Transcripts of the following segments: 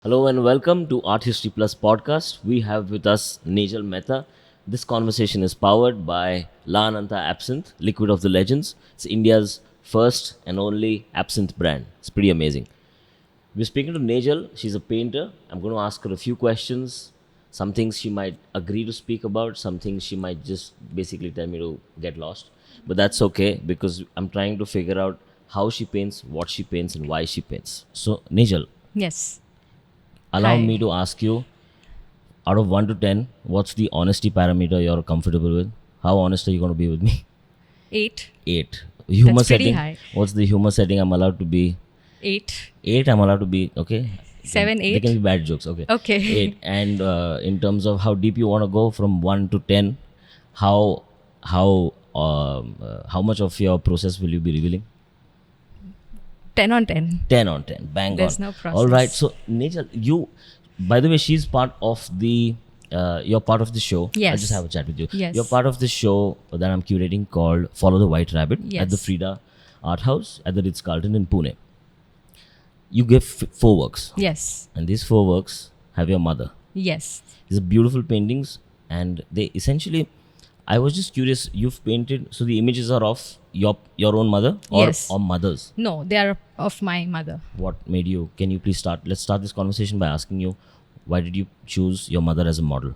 Hello and welcome to Art History Plus podcast. We have with us Nejal Mehta. This conversation is powered by La Ananta Absinthe, Liquid of the Legends. It's India's first and only absinthe brand. It's pretty amazing. We're speaking to Nejal. She's a painter. I'm going to ask her a few questions. Some things she might agree to speak about, some things she might just basically tell me to get lost. But that's okay because I'm trying to figure out how she paints, what she paints, and why she paints. So, Nejal, Yes. allow Hi. me to ask you, out of 1 to 10, what's the honesty parameter you're comfortable with? How honest are you going to be with me? 8. 8. Humor That's pretty setting. high. What's the humor setting I'm allowed to be? 8. 8, I'm allowed to be, okay? 7, There can 8. be bad jokes, okay? Okay. 8. And in terms of how deep you want to go from 1 to 10, how how much of your process will you be revealing? 10 on 10. 10 on 10. Bang There's on. no process. All right. So, Nejal, you, by the way, she's part of the, you're part of the show. I'll Yes. just have a chat with you. Yes. You're part of the show that I'm curating called Follow the White Rabbit at the Yes. Frida Art House at the Ritz-Carlton in Pune. You give 4 works. Yes. And these 4 works have your mother. Yes. These are beautiful paintings, and they essentially, I was just curious, you've painted, so the images are of your own mother or, Yes. or mothers? No, they are of my mother. What made you, can you please let's start this conversation by asking you, why did you choose your mother as a model?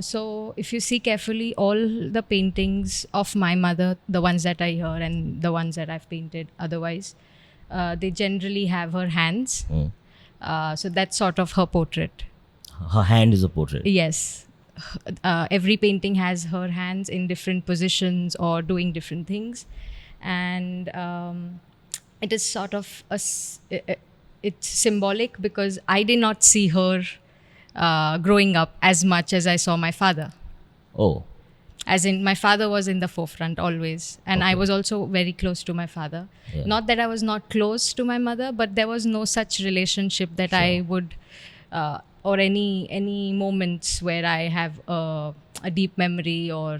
So, if you see carefully, all the paintings of my mother, the ones that I hear and the ones that I've painted otherwise, they generally have her hands. So, that's sort of her portrait. Her hand is a portrait. Yes. Every painting has her hands in different positions or doing different things. And it is sort of it's symbolic because I did not see her growing up as much as I saw my father. Oh, As in, my father was in the forefront always. And I Okay. was also very close to my father. Yeah. Not that I was not close to my mother, but there was no such relationship that I would, or any moments where I have a deep memory or,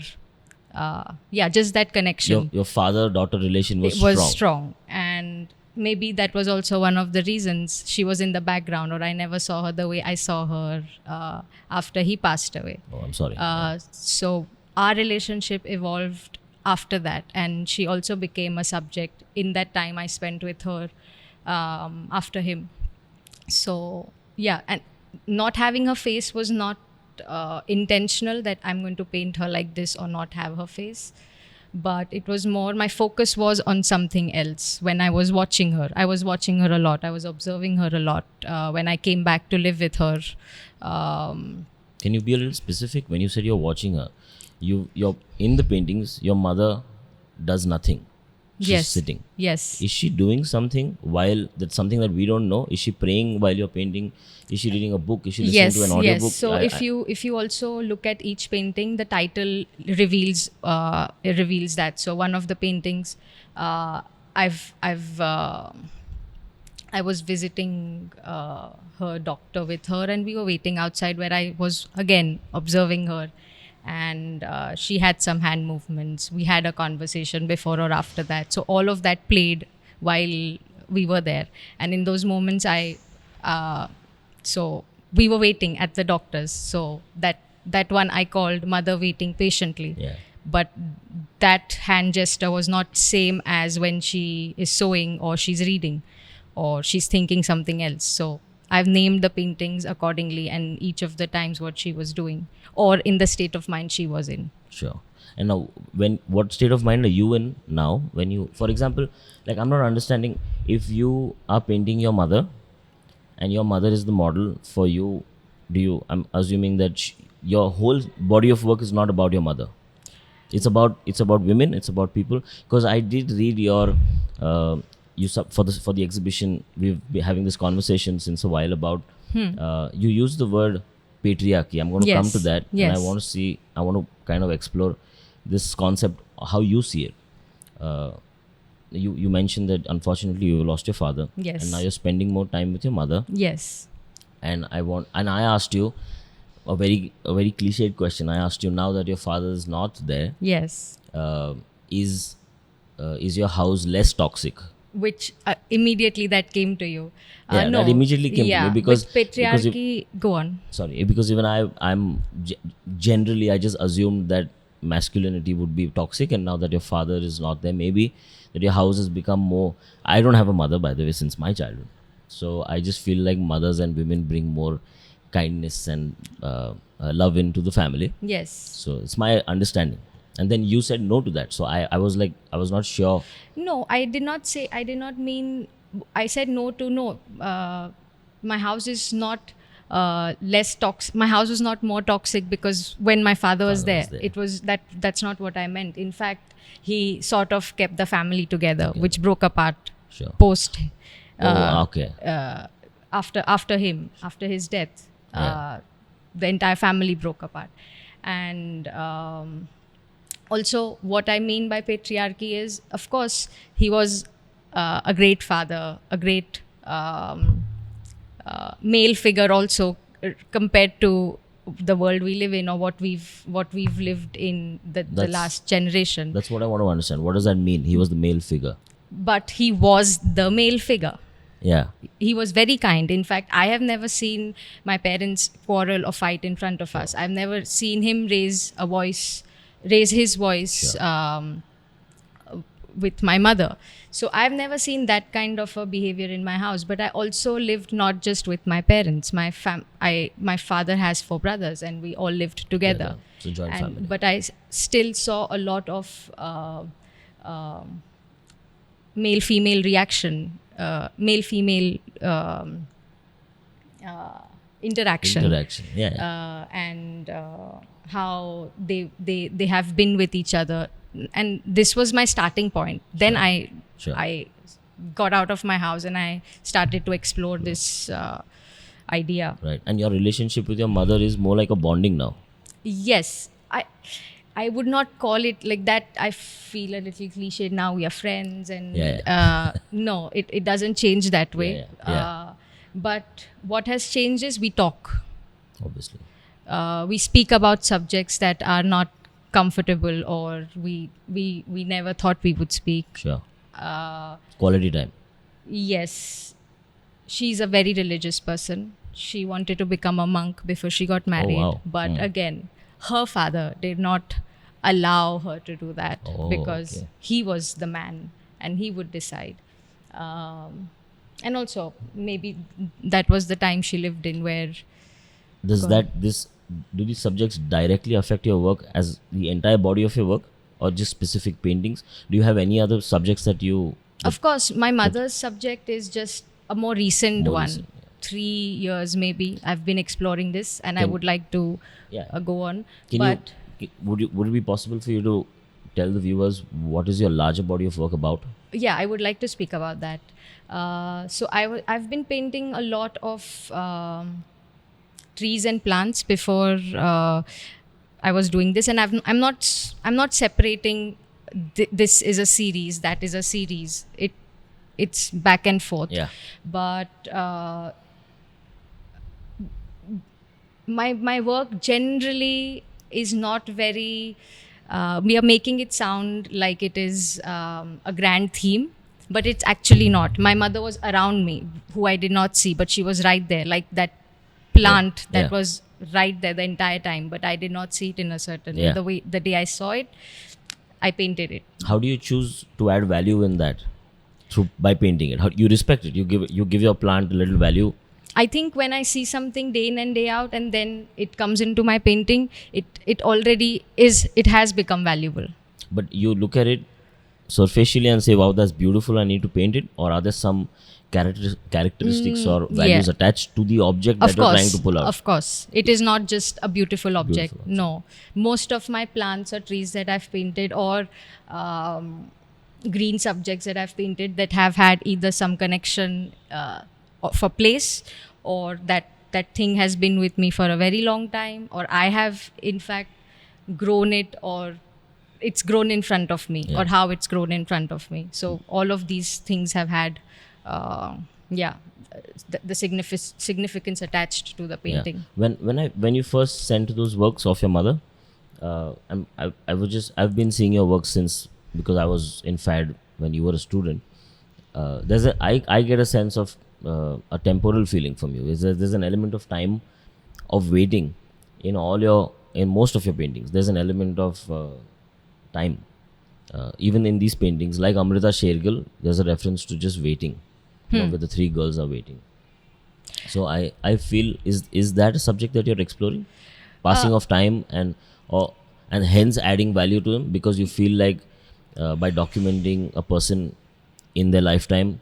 just that connection. your father-daughter relation was It was strong. strong. And maybe that was also one of the reasons she was in the background, or I never saw her the way I saw her after he passed away. Oh, I'm sorry. So our relationship evolved after that, and she also became a subject in that time I spent with her after him. So yeah, and not having her face was not intentional that I'm going to paint her like this or not have her face. But it was more, my focus was on something else when I was watching her. I was watching her a lot. I was observing her a lot. When I came back to live with her, Can you be a little specific? When you said you're watching her, you're in the paintings, your mother does nothing. She's yes, sitting. yes, Is she doing something while, that's something that we don't know? Is she praying while you're painting? Is she reading a book? Is she listening yes, to an audiobook? yes. So if you also look at each painting, the title reveals that. So one of the paintings, I was visiting her doctor with her, and we were waiting outside where I was again observing her, and she had some hand movements. We had a conversation before or after that. So all of that played while we were there, and in those moments, so we were waiting at the doctor's. So that one I called mother waiting patiently. Yeah. But that hand gesture was not same as when she is sewing or she's reading or she's thinking something else. So I've named the paintings accordingly, and each of the times what she was doing or in the state of mind she was in. Sure. And now, what state of mind are you in now? When you, for example, like, I'm not understanding, if you are painting your mother and your mother is the model for you, I'm assuming that your whole body of work is not about your mother. It's about women. It's about people. Because I did read your for the exhibition. We've been having this conversation since a while about you use the word patriarchy. I'm going to come Yes, to that, and yes. I want to kind of explore this concept, how you see it. You mentioned that unfortunately you lost your father, Yes. and now you're spending more time with your mother. Yes. And I asked you a very cliched question. I asked you, now that your father is not there, Yes. is your house less toxic which immediately that came to you. Yeah, No. that immediately came to me because with because if, patriarchy, go on. sorry, because even generally I just assumed that masculinity would be toxic, and now that your father is not there, maybe that your house has become more. I don't have a mother, by the way, since my childhood, so I just feel like mothers and women bring more kindness and love into the family. Yes. So it's my understanding. And then you said no to that, so I was like, I was not sure. No, I did not say, I did not mean, I said no to no. My house is not less toxic. My house was not more toxic because when my father was Father there, was there. it was that's not what I meant. In fact, he sort of kept the family together, Okay. which broke apart Sure. post Okay. after his death. Yeah. The entire family broke apart. And also, what I mean by patriarchy is, of course, he was a great father, a great male figure also, compared to the world we live in, or what we've lived in the That's- last generation. That's what I want to understand. What does that mean? He was the male figure. But he was the male figure. Yeah. He was very kind. In fact, I have never seen my parents quarrel or fight in front of us. I've never seen him raise his voice Sure. with my mother. So I've never seen that kind of a behavior in my house. But I also lived not just with my parents. My father has 4 brothers, and we all lived together. So joint family. But I still saw a lot of male-female reaction, male-female interaction. Yeah. Yeah. And how they have been with each other. And this was my starting point. Then Sure. I got out of my house and I started to explore this idea. Right. And your relationship with your mother is more like a bonding now. Yes, I would not call it like that. I feel a little cliche. Now we are friends, and Yeah. no, it doesn't change that way. Yeah. But what has changed is we talk. Obviously. We speak about subjects that are not comfortable, or we never thought we would speak. Sure. Quality time. Yes, she's a very religious person. She wanted to become a monk before she got married. wow. But again, her father did not allow her to do that, Oh, because okay. he was the man and he would decide. And also, maybe that was the time she lived in where Do these subjects directly affect your work as the entire body of your work, or just specific paintings? Do you have any other subjects that you? Of course, my mother's subject is just a more recent More one. recent, 3 years maybe. I've been exploring this, and I would like to Yeah. go on. Can but would it be possible for you to tell the viewers what is your larger body of work about? yeah, I would like to speak about that. So I've been painting a lot of trees and plants before I was doing this, and I'm not separating. This is a series, that is a series. It's back and forth. Yeah. But my work generally is not very. We are making it sound like it is a grand theme, but it's actually not. My mother was around me, who I did not see, but she was right there, like that plant that Yeah. was right there the entire time, but I did not see it in a certain Yeah. way. The day I saw it, I painted it. How do you choose to add value in that? By painting it. How you respect it? You give your plant a little value. I think when I see something day in and day out, and then it comes into my painting, it already is. It has become valuable. But you look at it superficially and say, wow, that's beautiful, I need to paint it? Or are there some characteristics or values yeah. attached to the object that Of you're course, trying to pull out? of course, it is not just a beautiful object. Beautiful object. No, most of my plants or trees that I've painted, or green subjects that I've painted, that have had either some connection of a place, or that thing has been with me for a very long time, or I have in fact grown it, or it's grown in front of me, Yeah. or how it's grown in front of me. So all of these things have had the significance attached to the painting. Yeah. When you first sent those works of your mother, I've been seeing your work since, because I was in FAD when you were a student. I get a sense of a temporal feeling from you. There's an element of time of waiting in most of your paintings. There's an element of time. Even in these paintings, like Amrita Shergill, there's a reference to just waiting, where the three girls are waiting. So I feel is that a subject that you're exploring, passing of time and hence adding value to them because you feel like by documenting a person in their lifetime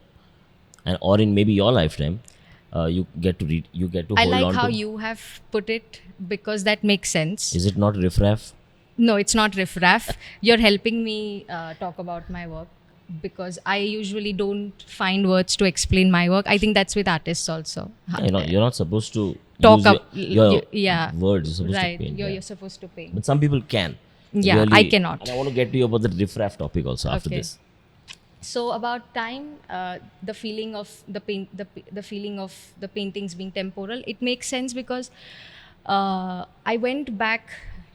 and or in maybe your lifetime, you get to read, you get to I hold like on how to. you have put it because that makes sense. Is it not riffraff? No, it's not riffraff. You're helping me talk about my work because I usually don't find words to explain my work. I think that's with artists also. You're not supposed to Talk use up, your yeah, words. You're supposed right. to paint. You're supposed to paint. But some people can. Yeah, Really, I cannot. And I want to get to you about the riffraff topic also after Okay. this. So about time, the feeling of the feeling of the paintings being temporal, it makes sense because I went back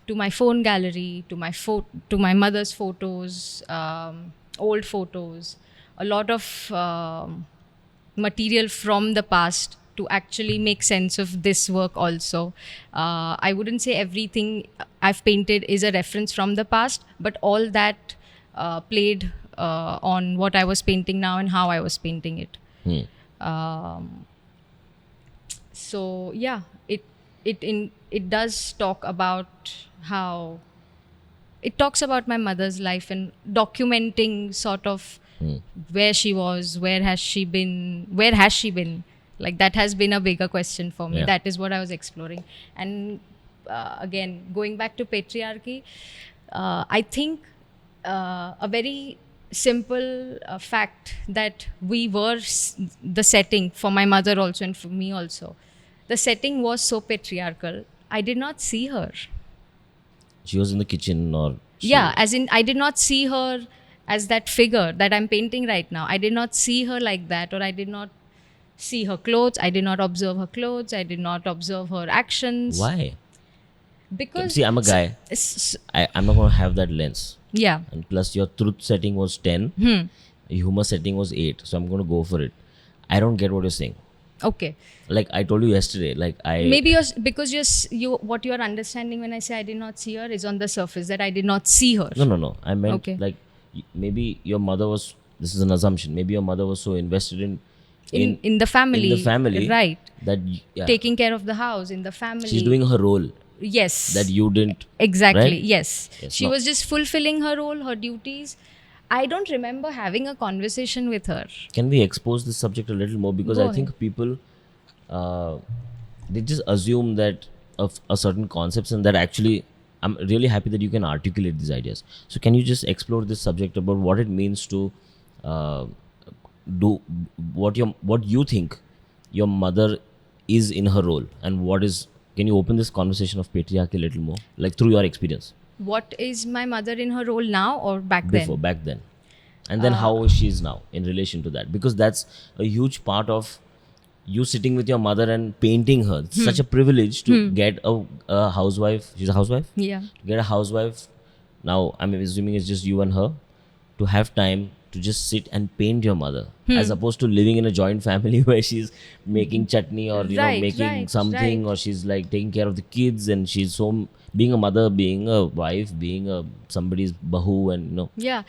to my phone gallery, to my mother's photos, old photos, a lot of material from the past to actually make sense of this work also. I wouldn't say everything I've painted is a reference from the past, but all that played on what I was painting now and how I was painting it. So yeah, it does talk about how it talks about my mother's life and documenting sort of where she was, where has she been, like that has been a bigger question for me. Yeah. That is what I was exploring. And again, going back to patriarchy, I think a very simple fact that we were the setting for my mother also and for me also, the setting was so patriarchal. I did not see her. She was in the kitchen or Yeah, as in I did not see her as that figure that I'm painting right now. I did not see her like that, or I did not see her clothes. I did not observe her clothes. I did not observe her actions. why? Because See, I'm a guy. I'm not going to have that lens. Yeah. And plus, your truth setting was 10, humor setting was 8. So I'm going to go for it. I don't get what you're saying. Okay. Like I told you yesterday, Maybe because what you're understanding when I say I did not see her is on the surface, that I did not see her. No. I meant Okay. like maybe your mother was. This is an assumption. Maybe your mother was so invested in the family. in the family, Right. that Taking care of the house, in the family. she's doing her role Yes. that you didn't. Exactly. Right? Yes. Yes, She no. was just fulfilling her role, her duties. I don't remember having a conversation with her. Can we expose this subject a little more? Because Go I think people, they just assume that of a certain concepts, and that actually, I'm really happy that you can articulate these ideas. So can you just explore this subject about what it means to do what you think your mother is in her role, and what is. Can you open this conversation of patriarchy a little more, like through your experience What is my mother in her role now or back before then? back then, and then how she is now in relation to that? Because that's a huge part of you sitting with your mother and painting her. It's such a privilege to get a housewife. She's a housewife. Yeah. To get a housewife. Now I'm assuming it's just you and her. To have time to just sit and paint your mother, as opposed to living in a joint family where she's making chutney or Right, making right, something, right. or she's like taking care of the kids, and she's so being a mother, being a wife, being a somebody's bahu, and Yeah.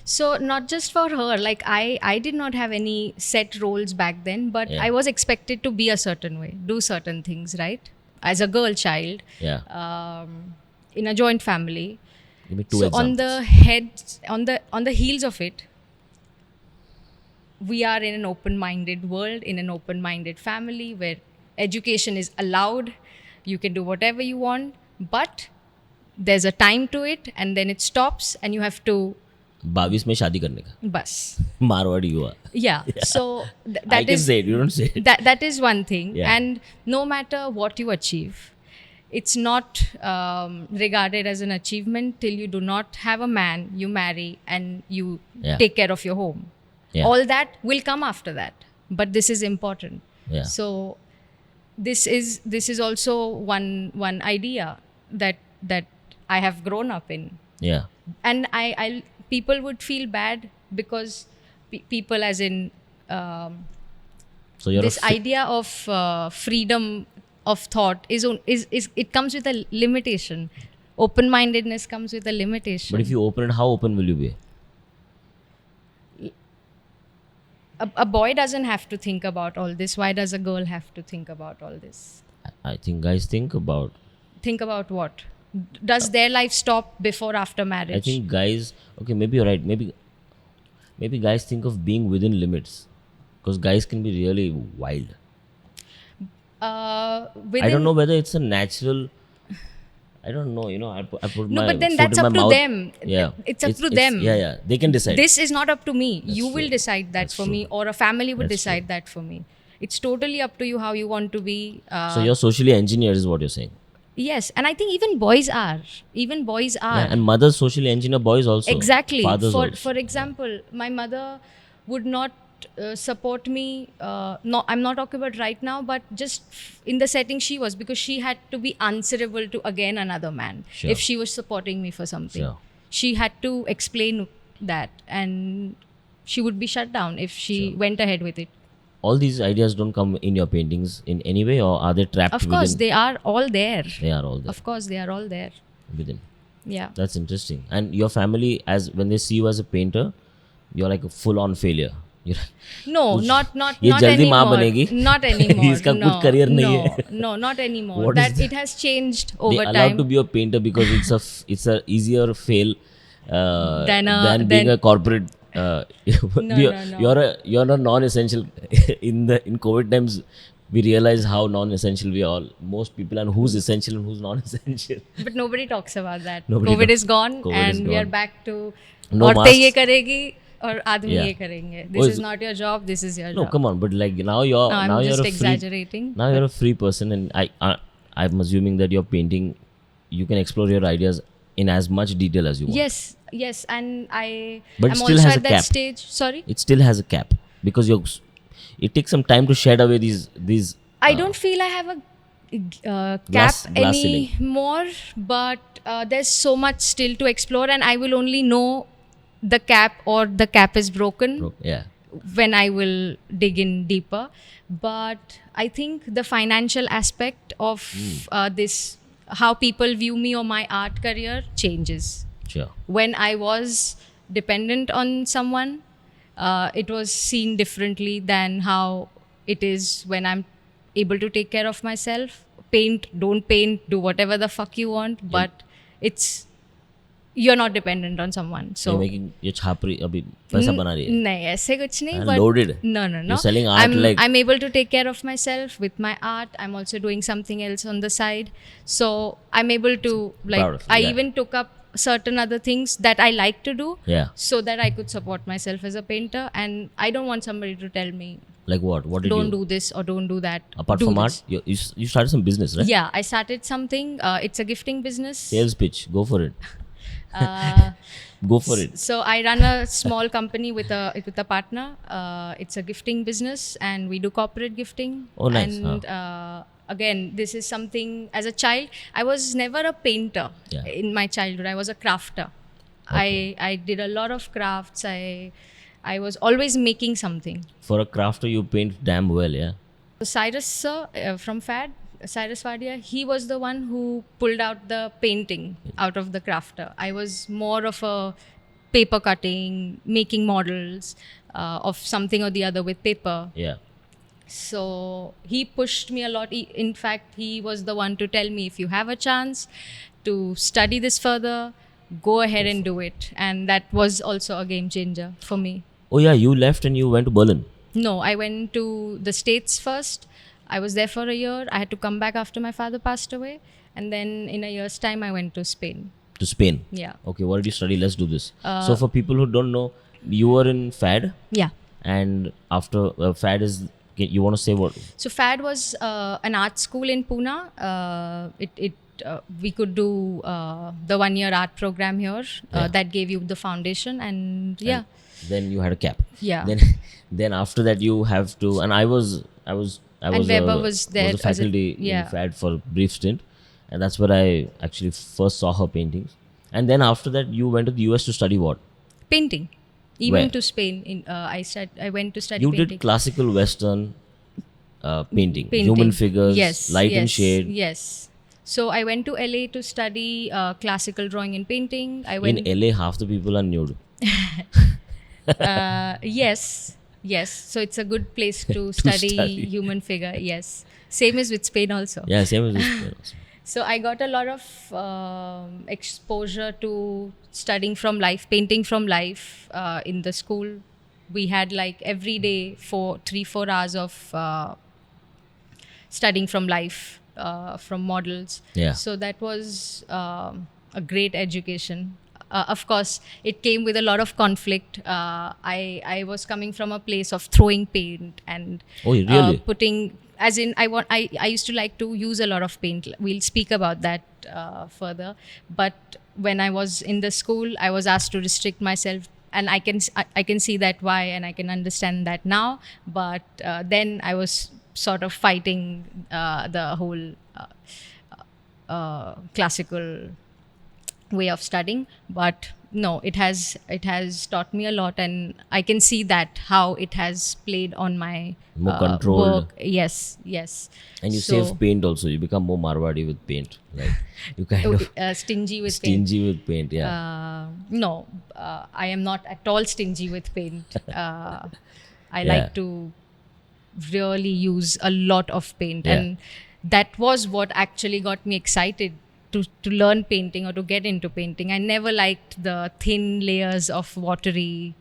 So not just for her, like I did not have any set roles back then, but Yeah. I was expected to be a certain way, do certain things, right? As a girl child, yeah. in a joint family. Give me two So examples. on the heels of it, we are in an open-minded world, in an open-minded family where education is allowed. You can do whatever you want, but there's a time to it, and then it stops, and you have to 22 में शादी करने का bus. Marwari युवा. Yeah. So I that can is say it. You don't say it. that is one thing. Yeah. And no matter what you achieve, it's not regarded as an achievement till you do not have a man you marry and you Yeah. take care of your home. Yeah. All that will come after that, but this is important. Yeah. So this is also one idea that I have grown up in. Yeah. And I people would feel bad because people, as in So you're this idea of freedom of thought is it comes with a limitation. Open-mindedness comes with a limitation. But if you open it, how open will you be? A boy doesn't have to think about all this. Why does a girl have to think about all this? I think guys think about. Think about what? Does their life stop before after marriage? I think guys. Okay, maybe you're right. Maybe guys think of being within limits, because guys can be really wild. Within, I don't know whether it's a natural. I don't know. I put no, my but then foot that's in my up to mouth. them. Yeah, It's up to them. Yeah. They can decide. This is not up to me. You will true. decide that That's for true. me, or a family would That's decide that for me. It's totally up to you how you want to be. So you're socially engineered, is what you're saying. Yes, and I think even boys are. Yeah, and mothers socially engineer boys also. Exactly. Fathers also. For example, my mother would not support me. No, I'm not talking about right now, but just in the setting she was, because she had to be answerable to again another man. Sure. If she was supporting me for something, Sure. she had to explain that, and she would be shut down if she went ahead with it. All these ideas don't come in your paintings in any way, or are they trapped Of course, within? they are all there. They are all there Of course, they are all there. within. Yeah. That's interesting. And your family, as when they see you as a painter, you're like a full-on failure. You're No, not ये not जल्दी माँ anymore. बनेगी। Not anymore. इसका no, कुछ career नहीं है। No, not anymore. What is That it has changed they over allowed time. to be a painter because it's a easier fail Than being than- a corporate. No. You're a non-essential. in COVID times, we realize how non-essential we are all. Most people, and who's essential and who's non-essential. But nobody talks about that. Nobody COVID talks- is gone, COVID is and we are gone. back to No औरतें masks. ये करेगी और आदमी Yeah. ये करेंगे. Oh, This is- is not your job. This is your No, job. come on, but like now you're No, I'm now just you're a exaggerating. Now you're a free person, and I'm assuming that you're painting. You can explore your ideas in as much detail as you want. Yes, and But it I'm still also has a at that cap. stage. Sorry. It still has a cap because it takes some time to shed away these. I don't feel I have a cap Glass ceiling. anymore, but there's so much still to explore, and I will only know the cap, or the cap is broken, Yeah. when I will dig in deeper. But I think the financial aspect of this, how people view me or my art career, changes. Sure. When I was dependent on someone, it was seen differently than how it is when I'm able to take care of myself. Paint, don't paint, do whatever the fuck you want, but you're not dependent on someone. So You're making ये छापरी अभी पैसा बना रही है. नहीं, ऐसे कुछ नहीं. And But loaded. No. You're selling art I'm able to take care of myself with my art. I'm also doing something else on the side. So I'm able to, Proud of you, I yeah. even took up certain other things that I like to do, Yeah. so that I could support myself as a painter. And I don't want somebody to tell me, Like what? What did don't you do this or don't do that. apart Do from this. art? You started some business, right? Yeah, I started something. It's a gifting business. Sales pitch. Go for it. Uh, Go for it. So I run a small company with a partner. It's a gifting business, and we do corporate gifting. Oh, nice. And again, this is something, as a child, I was never a painter. Yeah. In my childhood, I was a crafter. Okay. I did a lot of crafts. I was always making something. For a crafter, you paint damn well, yeah. So Cyrus sir from FAD, Cyrus Vadia, he was the one who pulled out the painting out of the crafter. I was more of a paper cutting, making models of something or the other with paper. Yeah. So he pushed me a lot. In fact, he was the one to tell me, if you have a chance to study this further, go ahead and do it. And that was also a game changer for me. Oh yeah, you left and you went to Berlin. No, I went to the States first. I was there for a year. I had to come back after my father passed away. And then in a year's time, I went to Spain. To Spain. Yeah. Okay, what did you study? Let's do this. So for people who don't know, you were in FAD, Yeah. and after FAD is, you want to say what? So FAD was an art school in Pune. We could do the 1-year art program here that gave you the foundation, and yeah. Then you had a cap. Yeah. Then after that you have to, and I was And Vaibhav was there a as a- faculty yeah. in FAD for a brief stint, and that's where I actually first saw her paintings. And then after that you went to the US to study what? Painting. Even Where? to Spain. I went to study You painting. did classical Western painting, Painting. human figures, Yes, light and yes, shade. yes. So I went to LA to study classical drawing and painting. I In went. LA, half the people are nude. Yes, yes. So it's a good place to To study study. human figure. Yes. Same is with Spain also. Yeah, same as this place. So I got a lot of exposure to studying from life, painting from life in the school. We had like every day for 3-4 hours of studying from life, from models. Yeah. So that was a great education. Of course, it came with a lot of conflict. I was coming from a place of throwing paint and Oh, really? putting, as in I used to like to use a lot of paint. We'll speak about that further. But when I was in the school, I was asked to restrict myself, and I can see that why, and I can understand that now. But then I was sort of fighting the whole classical way of studying. But no, it has taught me a lot, and I can see that how it has played on my More controlled. work. Yes, yes. And you So, save paint also. You become more Marwadi with paint. Like you kind of stingy with paint. stingy with paint. Yeah. No, I am not at all stingy with paint. I Yeah. like to really use a lot of paint, Yeah. and that was what actually got me excited to learn painting or to get into painting. I never liked the thin layers of watery,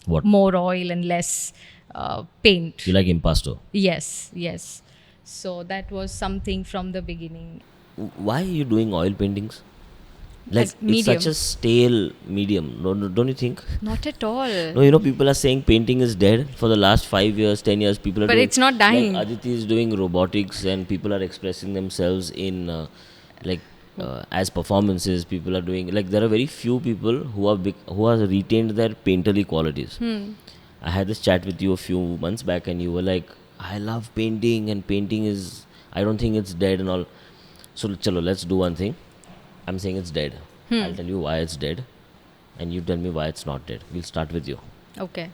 What? more oil and less paint. You like impasto? Yes, yes. So that was something from the beginning. Why are you doing oil paintings? Like As it's such medium. a stale medium. Don't you think? Not at all. No, people are saying painting is dead for the last 5 years, 10 years. People are But doing. it's not dying. Like Aditi is doing robotics, and people are expressing themselves in like as performances. People are doing like there are very few people who have retained their painterly qualities. I had this chat with you a few months back, and you were like, "I love painting, and painting is. I don't think it's dead and all." So, chalo, let's do one thing. I'm saying it's dead. I'll tell you why it's dead, and you tell me why it's not dead. We'll start with you. Okay.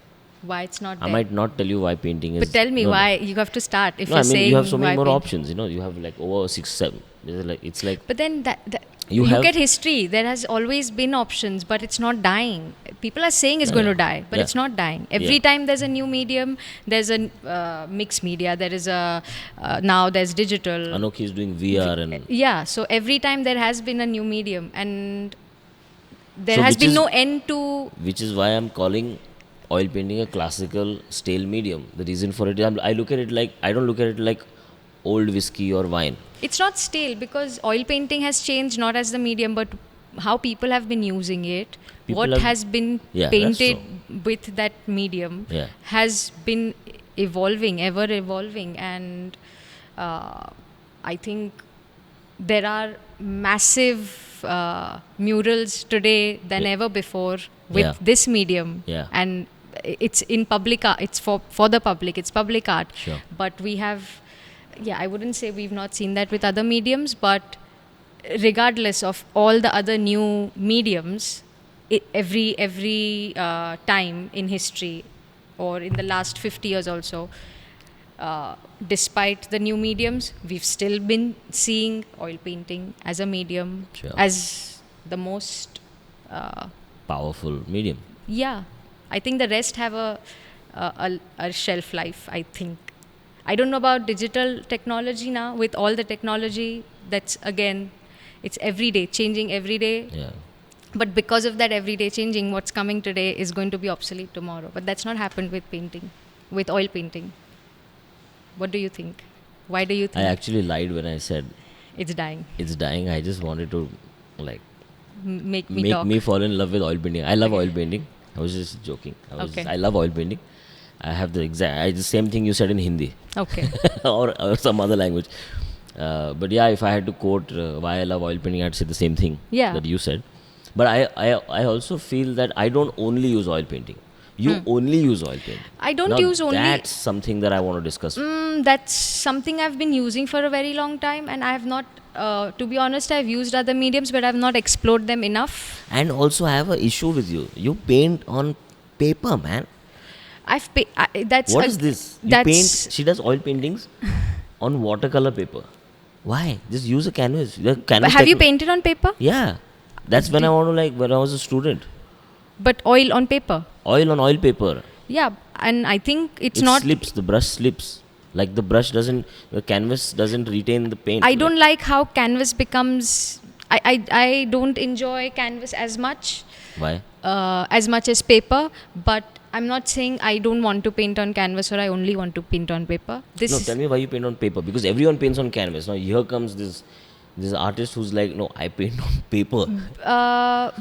Why it's not I dead? might not tell you why painting is. But tell me no, why you have to start. If No, you're I mean saying you have so many why more paint- options. You have like over 6, 7. It's like But then that You look have- at history. There has always been options, but it's not dying. People are saying it's Yeah, going yeah. to die, but Yeah. it's not dying. Every Yeah. time there's a new medium, there's a mixed media. There is a now there's digital. Anokhi is doing VR and Yeah. So every time there has been a new medium, and there So has which been is- no end to. which is why I'm calling oil painting a classical stale medium. The reason for it, I look at it like I don't look at it like old whiskey or wine. It's not stale because oil painting has changed not as the medium, but how people have been using it. People What have- has been Yeah, that's painted with that medium Yeah. has been evolving, ever evolving, and I think there are massive murals today than Yeah. ever before with Yeah. this medium, Yeah. and it's in public art. It's for the public. It's public art. Sure. But we have, I wouldn't say we've not seen that with other mediums, but regardless of all the other new mediums, every time in history or in the last 50 years also, despite the new mediums, we've still been seeing oil painting as a medium, Sure. as the most, Powerful medium. yeah. I think the rest have a shelf life, I think. I don't know about digital technology now. With all the technology, that's again, it's every day, changing every day. Yeah. But because of that everyday changing, what's coming today is going to be obsolete tomorrow. But that's not happened with painting, with oil painting. What do you think? Why do you I think actually lied when I said it's dying? it's dying. I just wanted to like Make me make talk. me fall in love with oil painting. I love oil painting. I was just joking. Okay. I love oil painting. I have the same thing you said in Hindi Okay. or some other language. But yeah, if I had to quote why I love oil painting, I'd say the same thing Yeah. that you said. But I also feel that I don't only use oil painting. You only use oil paint. I don't Now use only. That's something that I want to discuss. That's something I've been using for a very long time, and I have not, to be honest, I've used other mediums, but I've not explored them enough. And also, I have an issue with you. You paint on paper, man. That's What is this? You that's paint. She does oil paintings on watercolor paper. Why? Just use a canvas. The canvas But have you painted on paper? Yeah, that's when I want to, like, when I was a student. But oil on paper? Oil on oil paper. Yeah, and I think it's It not. slips. The brush slips. Like the brush doesn't. The canvas doesn't retain the paint. I don't like how canvas becomes. I don't enjoy canvas as much. Why? As much as paper, but I'm not saying I don't want to paint on canvas or I only want to paint on paper. No, tell me why you paint on paper. Because everyone paints on canvas. Now here comes this artist who's like, no, I paint on paper.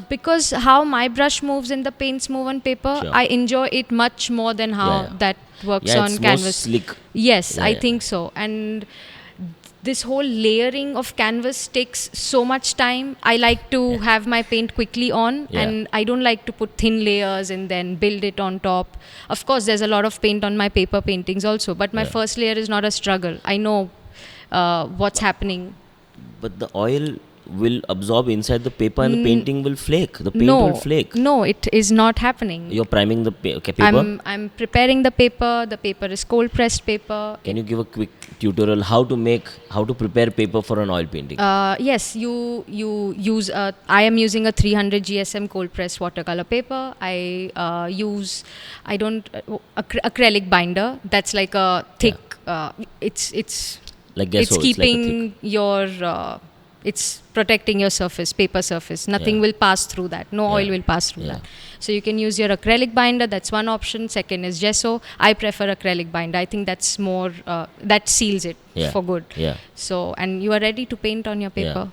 Because how my brush moves and the paints move on paper, Sure. I enjoy it much more than how that works Yeah, on it's canvas. more slick. Yes, Yeah, I yeah. think so. And this whole layering of canvas takes so much time. I like to have my paint quickly on, and I don't like to put thin layers and then build it on top. Of course, there's a lot of paint on my paper paintings also, but my first layer is not a struggle. I know what's happening. But the oil will absorb inside the paper and the painting will flake. The paint will flake. No, it is not happening. You're priming the paper? I'm preparing the paper. The paper is cold pressed paper. Can you give a quick tutorial how to prepare paper for an oil painting? Yes, you use. I am using a 300 GSM cold pressed watercolor paper. I don't acrylic binder. That's like a thick. It's Like gesso, it's keeping your. It's protecting your surface, paper surface. Nothing will pass through that. No oil will pass through that. So you can use your acrylic binder. That's one option. Second is gesso. I prefer acrylic binder. I think that's more, that seals it for good. Yeah. So, and you are ready to paint on your paper.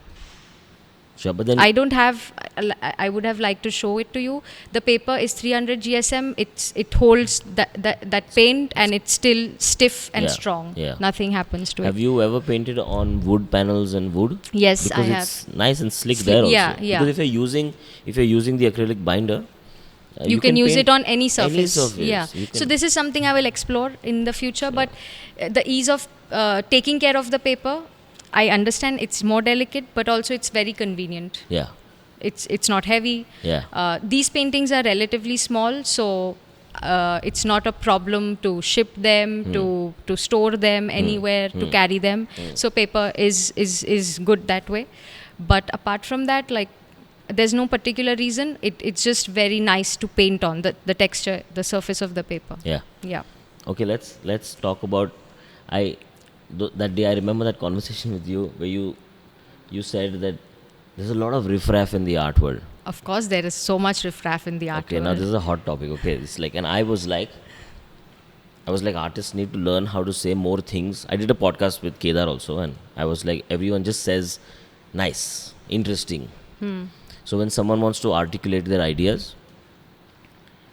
Sure, but then I don't have, I would have liked to show it to you. The paper is 300 GSM. It holds that paint and it's still stiff and strong. Yeah. Nothing happens to it. Have you ever painted on wood panels and wood? Yes, because I have. It's nice and slick there also. Yeah. Because if you're using the acrylic binder, you can use it on any surface. Any surface. Yeah. So this is something I will explore in the future. But the ease of taking care of the paper, I understand it's more delicate, but also it's very convenient. Yeah. It's not heavy. Yeah. These paintings are relatively small, so it's not a problem to ship them, to store them anywhere, to carry them. So paper is good that way. But apart from that, like, there's no particular reason. It's just very nice to paint on the texture, the surface of the paper. Yeah. Yeah. Okay, let's talk about that day. I remember that conversation with you where you said that there's a lot of riffraff in the art world. Of course, there is so much riffraff in the art Okay, world. now this is a hot topic. Okay, it's like, and I was like, artists need to learn how to say more things. I did a podcast with Kedar also, and I was like, everyone just says nice, interesting. So when someone wants to articulate their ideas,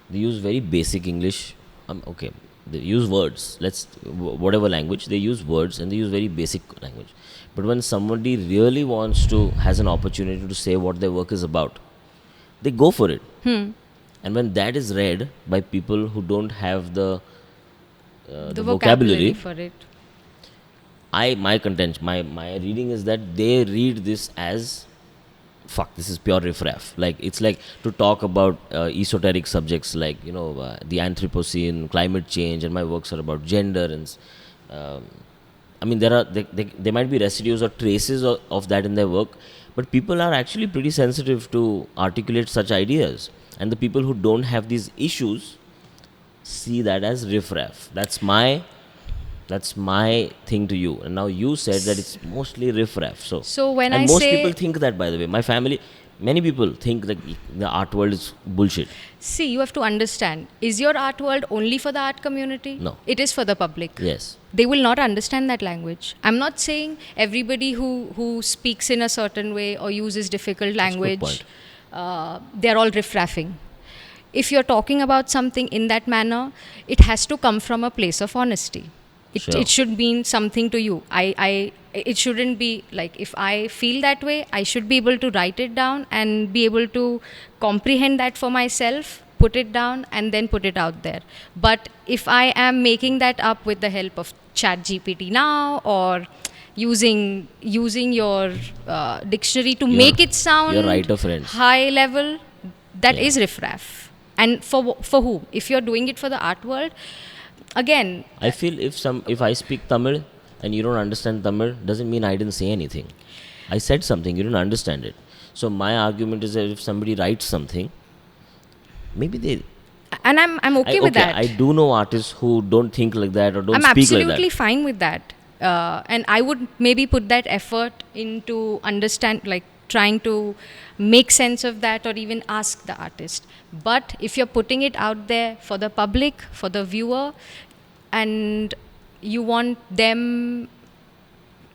they use very basic English. Okay, they use words. Whatever language they use, words, and they use very basic language. But when somebody really has an opportunity to say what their work is about, they go for it. And when that is read by people who don't have the vocabulary for it. My reading is that they read this as, fuck, this is pure riffraff. Like, it's like to talk about esoteric subjects like, the Anthropocene, climate change, and my works are about gender. And I mean, there might be residues or traces of that in their work, but people are actually pretty sensitive to articulate such ideas. And the people who don't have these issues see that as riffraff. That's my thing to you. And now you said that it's mostly riffraff. So when and I most say, people think that, by the way. My family, many people think that the art world is bullshit. see, you have to understand, is your art world only for the art community? No. It is for the public. Yes. They will not understand that language. I'm not saying everybody who speaks in a certain way or uses difficult language, they're all riffraffing. If you're talking about something in that manner, it has to come from a place of honesty. It should mean something to you. It shouldn't be like, if I feel that way, I should be able to write it down and be able to comprehend that for myself, put it down and then put it out there. But if I am making that up with the help of ChatGPT now, or using your dictionary to make it sound your writer friends. high level, that Yeah. is riffraff. And for whom? If you're doing it for the art world, again, I feel if I speak Tamil and you don't understand Tamil, doesn't mean I didn't say anything. I said something, you didn't understand it. So my argument is that if somebody writes something, maybe they. and I'm okay with that. I do know artists who don't think like that or don't I'm speak like absolutely that. fine with that. And I would maybe put that effort into understand, like trying to make sense of that, or even ask the artist. But if you're putting it out there for the public, for the viewer, and you want them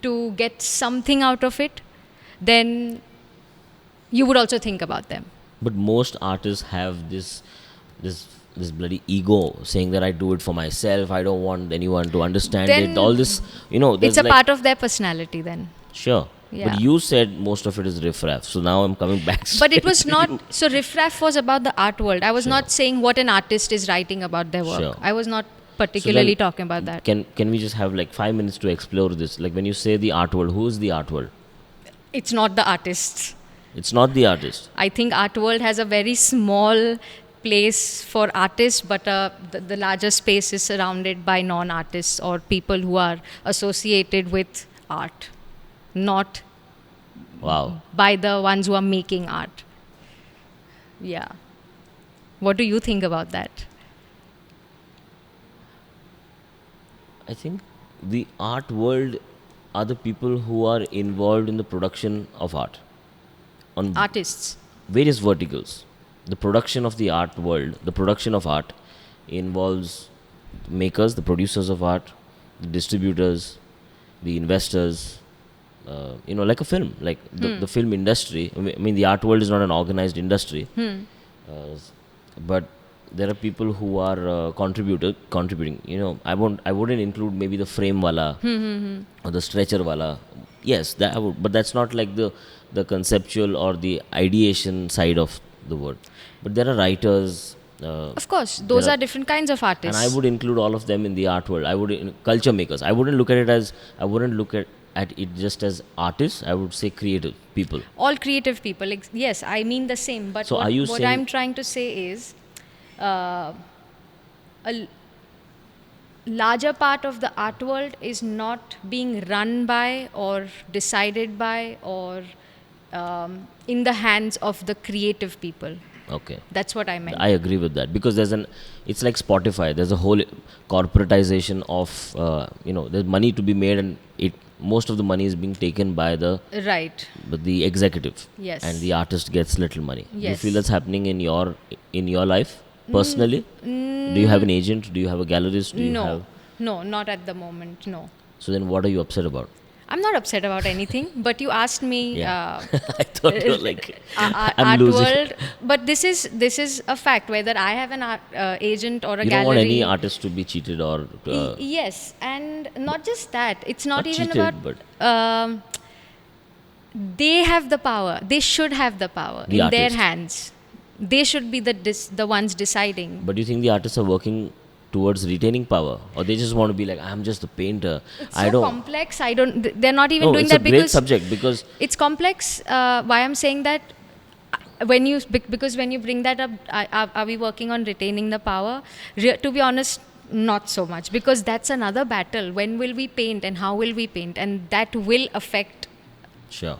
to get something out of it, then you would also think about them. But most artists have this bloody ego saying that I do it for myself. I don't want anyone to understand Then it. All this, there's It's a like, part of their personality then. sure. Yeah. But you said most of it is riffraff. So now I'm coming back. But it was straight not, to you. so riffraff was about the art world. I was not saying what an artist is writing about their work. Sure. I was not So particularly then talking about that. Can we just have like 5 minutes to explore this? Like when you say the art world, who is the art world? It's not the artists. It's not the artist. I think art world has a very small place for artists, but the larger space is surrounded by non-artists or people who are associated with art, not Wow. by the ones who are making art. Yeah. What do you think about that? I think the art world are the people who are involved in the production of art on Artists. various verticals. The production of the art world, the production of art involves the makers, the producers of art, the distributors, the investors, like a film, like the film industry. I mean, the art world is not an organized industry, but there are people who are contributing. I wouldn't include maybe the frame wala or the stretcher wala. Yes, that I would, but that's not like the conceptual or the ideation side of the word. But there are writers. Of course, those there are different kinds of artists. And I would include all of them in the art world. I would culture makers. I wouldn't look at it just as artists. I would say creative people. All creative people. Yes, I mean the same. But So are you what saying- I'm trying to say is, a larger part of the art world is not being run by or decided by or in the hands of the creative people. Okay. That's what I meant. I agree with that because it's like Spotify. There's a whole corporatization of, there's money to be made and most of the money is being taken by Right. the executive. Yes. And the artist gets little money. Do you Yes. feel that's happening in your life personally? Do you have an agent? Do you have a gallerist? Do you have? No, not at the moment. No. So then what are you upset about? I'm not upset about anything, but you asked me Yeah. I thought you were like, I'm art losing. world, but this is a fact. Whether I have an art, agent or a You gallery, don't want any artist to be cheated or yes, and not just that. It's not even cheated, about. They have the power. They should have the power The in their artist. hands. They should be the ones deciding. But do you think the artists are working towards retaining power, or they just want to be like, I'm just a painter? It's I so don't. complex. I don't. They're not even No, doing it's that a great because subject because it's complex. Why I'm saying that, because when you bring that up, are we working on retaining the power? To be honest, not so much, because that's another battle. When will we paint and how will we paint, and that will affect. sure.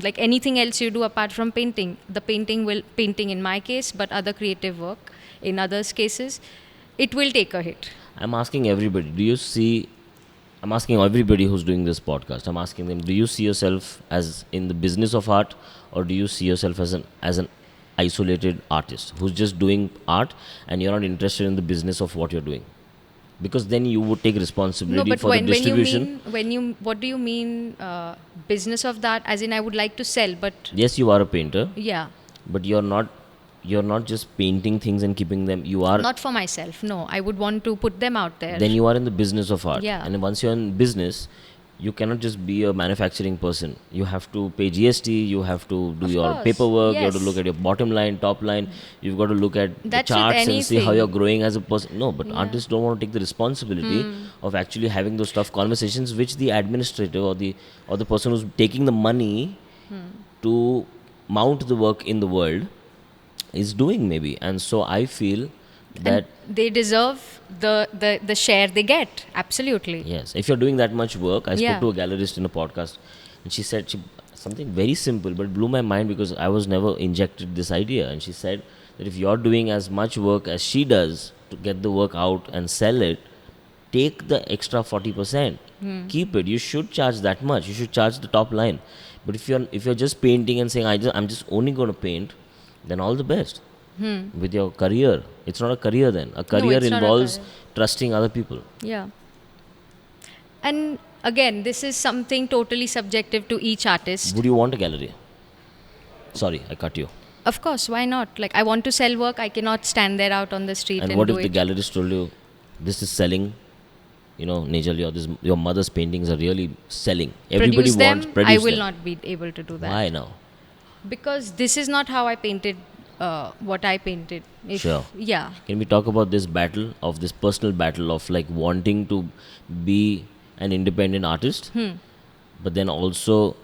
Like anything else you do apart from painting, painting in my case, but other creative work in others' cases, it will take a hit. I'm asking everybody. I'm asking everybody who's doing this podcast. I'm asking them: do you see yourself as in the business of art, or do you see yourself as an isolated artist who's just doing art and you're not interested in the business of what you're doing? Because then you would take responsibility for the distribution. What do you mean business of that? As in, I would like to sell, but Yes, you are a painter, yeah, but you're not just painting things and keeping them. You are not for myself. No, I would want to put them out there. then you are in the business of art. Yeah. And once you're in business, you cannot just be a manufacturing person. You have to pay GST, you have to do Of your course, paperwork, you have to yes. look at your bottom line, top line, you've got to look at the That's with charts and see how you're anything. growing as a person. No, but Yeah. artists don't want to take the responsibility of actually having those tough conversations, which the administrator or the person who's taking the money to mount the work in the world is doing maybe. And so I feel that And they deserve the share they get. Absolutely. yes, if you're doing that much work, I spoke Yeah. to a gallerist in a podcast, and she said something very simple but blew my mind because I was never injected this idea. And she said that if you're doing as much work as she does to get the work out and sell it, take the extra 40%. Keep it. You should charge that much. You should charge the top line. But if you're just painting and saying I'm just only going to paint, then all the best with your career. It's not a career then. A career it's not a involves career. trusting other people. Yeah. And again, this is something totally subjective to each artist. Would you want a gallery? Sorry, I cut you. Of course, why not? Like, I want to sell work, I cannot stand there out on the street And and what do if the it. gallerist told you, this is selling? You know, Nejal, your mother's paintings are really selling. Everybody Produce wants them, produce I will them. not be able to do that. Why now? Because this is not how I painted what I painted. Sure. Yeah. Can we talk about this battle, of this personal battle of like wanting to be an independent artist, but then also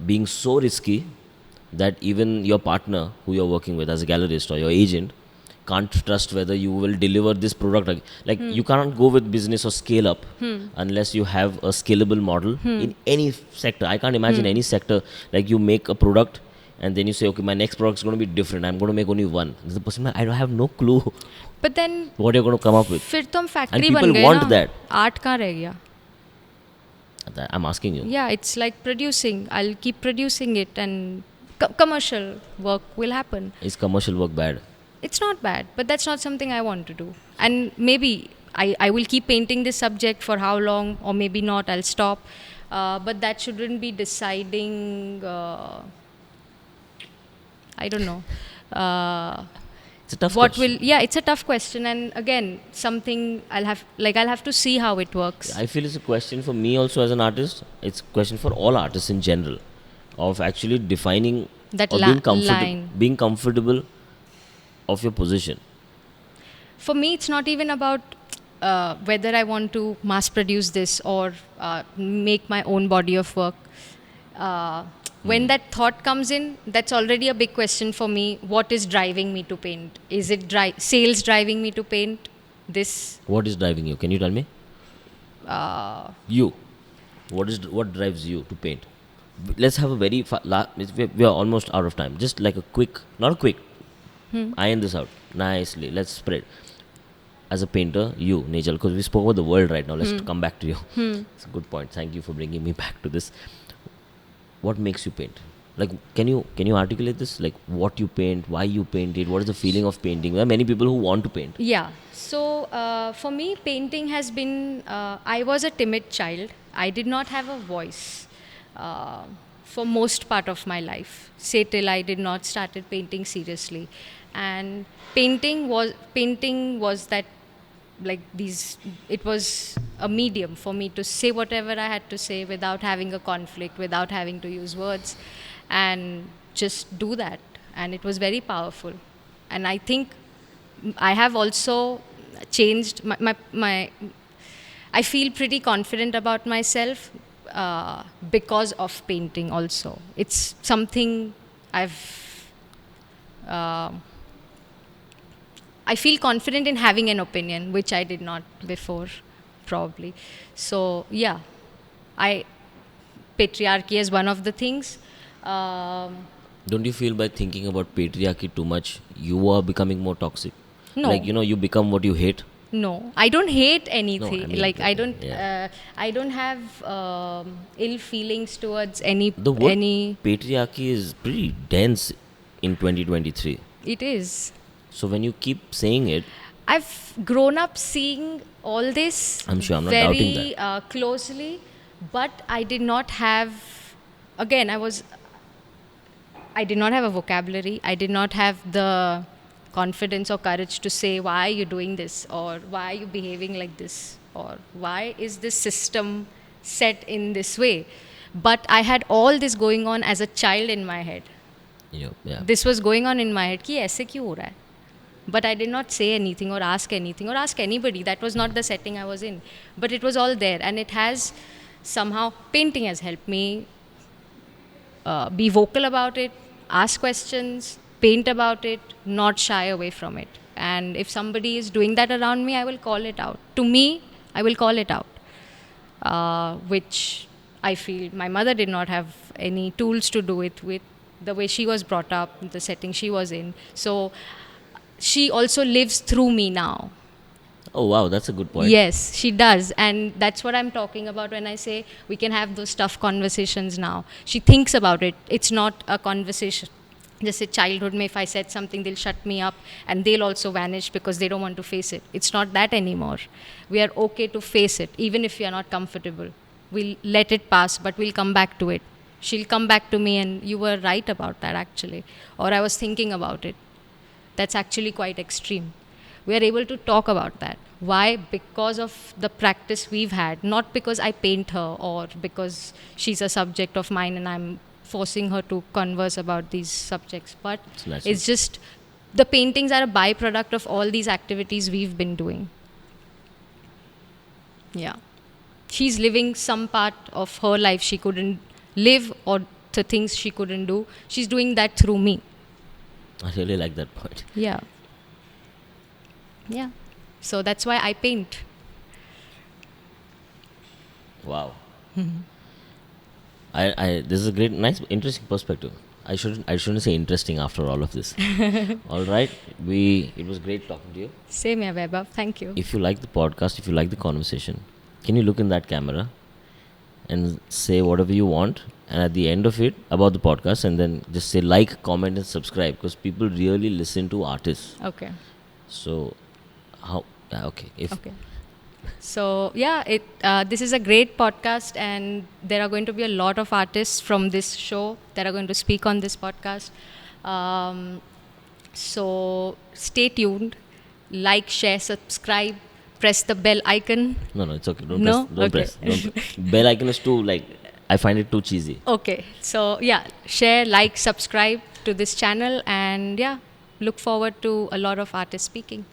being so risky that even your partner who you're working with as a gallerist or your agent can't trust whether you will deliver this product. Like you can't go with business or scale up unless you have a scalable model in any sector. I can't imagine any sector like you make a product and then you say, okay, my next product is going to be different. I'm going to make only one. The person, I don't have no clue But then what you're going to come up with. फिर तो हम And factory people बन गए want ना. that. Art कहाँ रह गया? I'm asking you. Yeah, it's like producing. I'll keep producing it, and commercial work will happen. Is commercial work bad? It's not bad, but that's not something I want to do. And maybe I will keep painting this subject for how long, or maybe not, I'll stop. But that shouldn't be deciding, I don't know. It's a tough What question. will, yeah, it's a tough question. And again, something I'll have to see how it works. I feel it's a question for me also as an artist. It's a question for all artists in general of actually defining That or line. being comfortable of your position. For me, it's not even about whether I want to mass produce this or make my own body of work. When that thought comes in, that's already a big question for me. What is driving me to paint? Is it sales driving me to paint? This What is driving you? Can you tell me? You. What drives you to paint? Let's have a very we are almost out of time. Just like a quick, not a quick. Iron this out nicely. Let's spread. As a painter, you, Nejal, because we spoke about the world right now. Let's come back to you. It's a good point. Thank you for bringing me back to this. What makes you paint? Like, can you articulate this? Like, what you paint, why you paint it, what is the feeling of painting? There are many people who want to paint. Yeah. So for me, painting has been. I was a timid child. I did not have a voice for most part of my life. Say till I did not started painting seriously, and painting was that, like, these. It was a medium for me to say whatever I had to say without having a conflict, without having to use words, and just do that. And it was very powerful. And I think I have also changed my I feel pretty confident about myself because of painting also. It's something I've I feel confident in having an opinion, which I did not before, probably. So yeah, patriarchy is one of the things. Don't you feel by thinking about patriarchy too much, you are becoming more toxic? No. Like, you become what you hate. No, I don't hate anything. No, I mean, like I yeah. don't have ill feelings towards any. The word any. patriarchy is pretty dense in 2023. It is. So when you keep saying it, I've grown up seeing all this. I'm sure, I'm not very doubting that. Closely, but I did not have. Again, I did not have a vocabulary. I did not have the confidence or courage to say, why are you doing this, or why are you behaving like this, or why is this system set in this way. But I had all this going on as a child in my head. Yeah. This was going on in my head कि ऐसे क्यों हो रहा है? But I did not say anything or ask anybody. That was not the setting I was in. But it was all there, and it has somehow, painting has helped me be vocal about it, ask questions, paint about it, not shy away from it. And if somebody is doing that around me, I will call it out. To me, I will call it out, which I feel my mother did not have any tools to do it with, the way she was brought up, the setting she was in. So she also lives through me now. Oh wow, that's a good point. Yes, she does. And that's what I'm talking about when I say we can have those tough conversations now. She thinks about it. It's not a conversation. Just say childhood, if I said something, they'll shut me up and they'll also vanish because they don't want to face it. It's not that anymore. We are okay to face it, even if we are not comfortable. We'll let it pass, but we'll come back to it. She'll come back to me and you were right about that actually. Or I was thinking about it. That's actually quite extreme. We are able to talk about that. Why? Because of the practice we've had, not because I paint her or because she's a subject of mine and I'm forcing her to converse about these subjects, but it's just the paintings are a byproduct of all these activities we've been doing. Yeah. She's living some part of her life she couldn't live, or the things she couldn't do. She's doing that through me. I really like that point. Yeah. Yeah. So that's why I paint. Wow. This is a great, nice, interesting perspective. I shouldn't say interesting after all of this. All right. It was great talking to you. Same here, Vaibhav. Thank you. If you like the podcast, if you like the conversation, can you look in that camera and say whatever you want, and at the end of it about the podcast, and then just say like, comment and subscribe, because people really listen to artists. Okay. So okay. Okay. So yeah, this is a great podcast, and there are going to be a lot of artists from this show that are going to speak on this podcast. So stay tuned, like, share, subscribe, press the bell icon. No, it's okay. Don't No? press. Okay. Don't press. Bell icon is too, like, I find it too cheesy. Okay. So yeah, share, like, subscribe to this channel, and yeah, look forward to a lot of artists speaking.